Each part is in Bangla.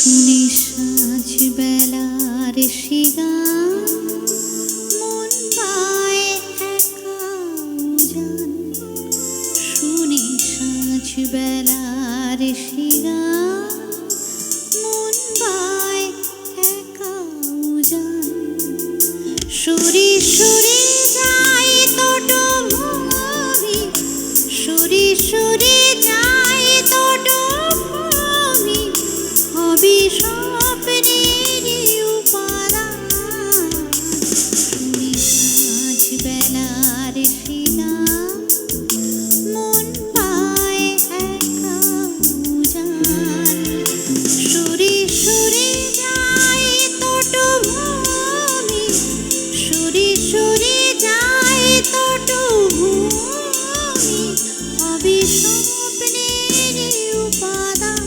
শুনি সাঁঝ বেলার সে গান, মন পায় একা উজান। শুনি সাঁঝ বেলার সে গান, মন পায় একা উজান। সুরি সুরি যাই তোটো ভূমি, সুরি সুরি যাই তোটো ভূমি, হবি স্বপ্নেরই উপাদান। শুনি সাঁঝ বেলার সে গান, মন পায় একা উজান। সুরি সুরি যাই তোটো ভূমি, সুরি সুরি যাই তোটো ভূমি, হবি স্বপ্নেরই উপাদান।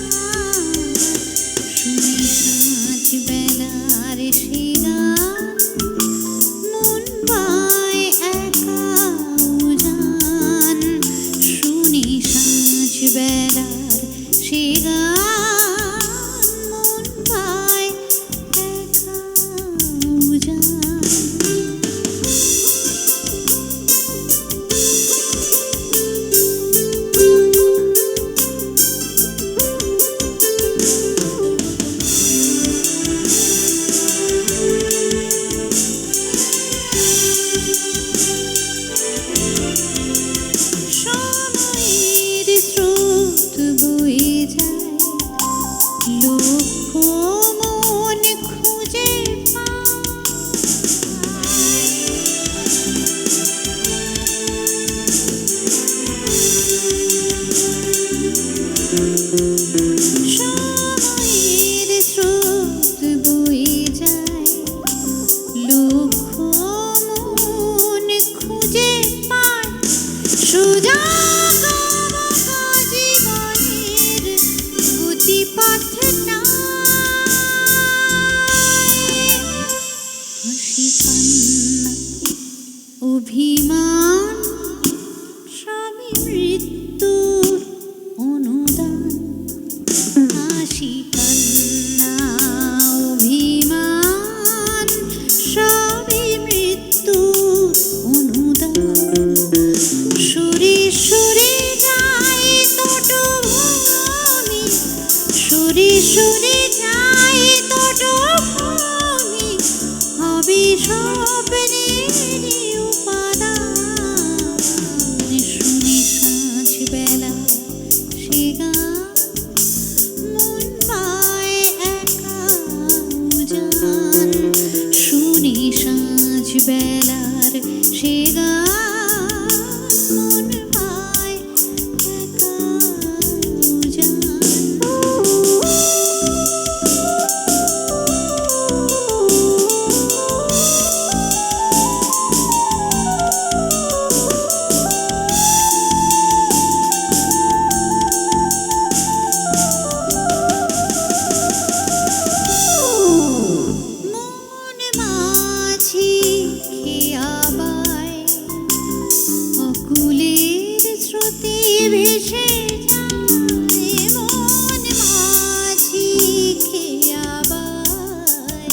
শুনি সাঁঝ বেলার সে গান, মন পায় একা উজান। শুনি সাঁঝ বেলার সে গান, মন পায় একা উজান। সময়ের স্রোত বয়ে যায়, লক্ষ মন খুঁজে সময়ের স্রোত বয়ে যায়, লক্ষ মন খুঁজে পায়। সুযোগ জীবনের গতিপথ নাই, হাসি কান্না অভিমান সবই মৃত্যুর অনুদান। হাসি কান্না অভিমান সবই মৃত্যুর অনুদান। সুরি সুরি যাই তোটো ভূমি, সুরি সুরি যাই তোটো ভূমি, হবি স্বপ্নেরই উপাদান। শুনি সাঁঝ বেলা সে গান, মন পায় একা উজান। শুনি সাঁঝ বেলার সে গান, মন পায় একা উজান। মন মাঝি খেয়াবায়, অকুলের স্রোতে ভেসে যায়। মন মাঝি খেয়াবায়,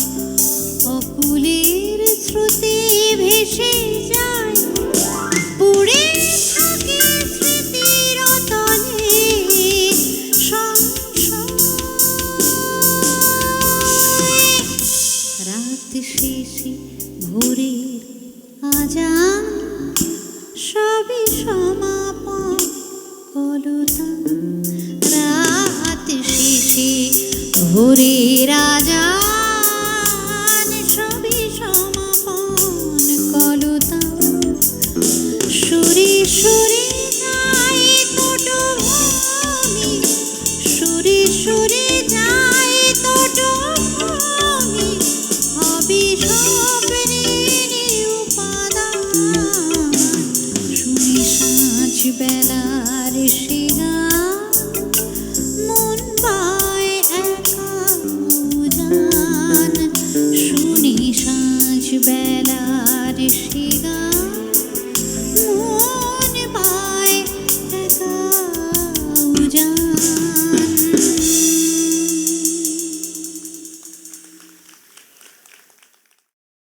অকুলের স্রোতে ভেসে যায়। পুড়ে থাকে স্মৃতির তলে সংশয়। রাত শেষে ভোরের আজান, সবই সমাপন কলতান। রাত শেষে ভোরের আজান, সবই সমাপন কলতান। সুরি সুরি যাই তোটো ভূমি, সুরি সুরি যাই তোটো ভূমি, হবি স্বপ্নেরই উপাদান। শুনি সাঁঝ বেলার সে গান, মন পায় একা উজান। শুনি সাঁঝ বেলার সে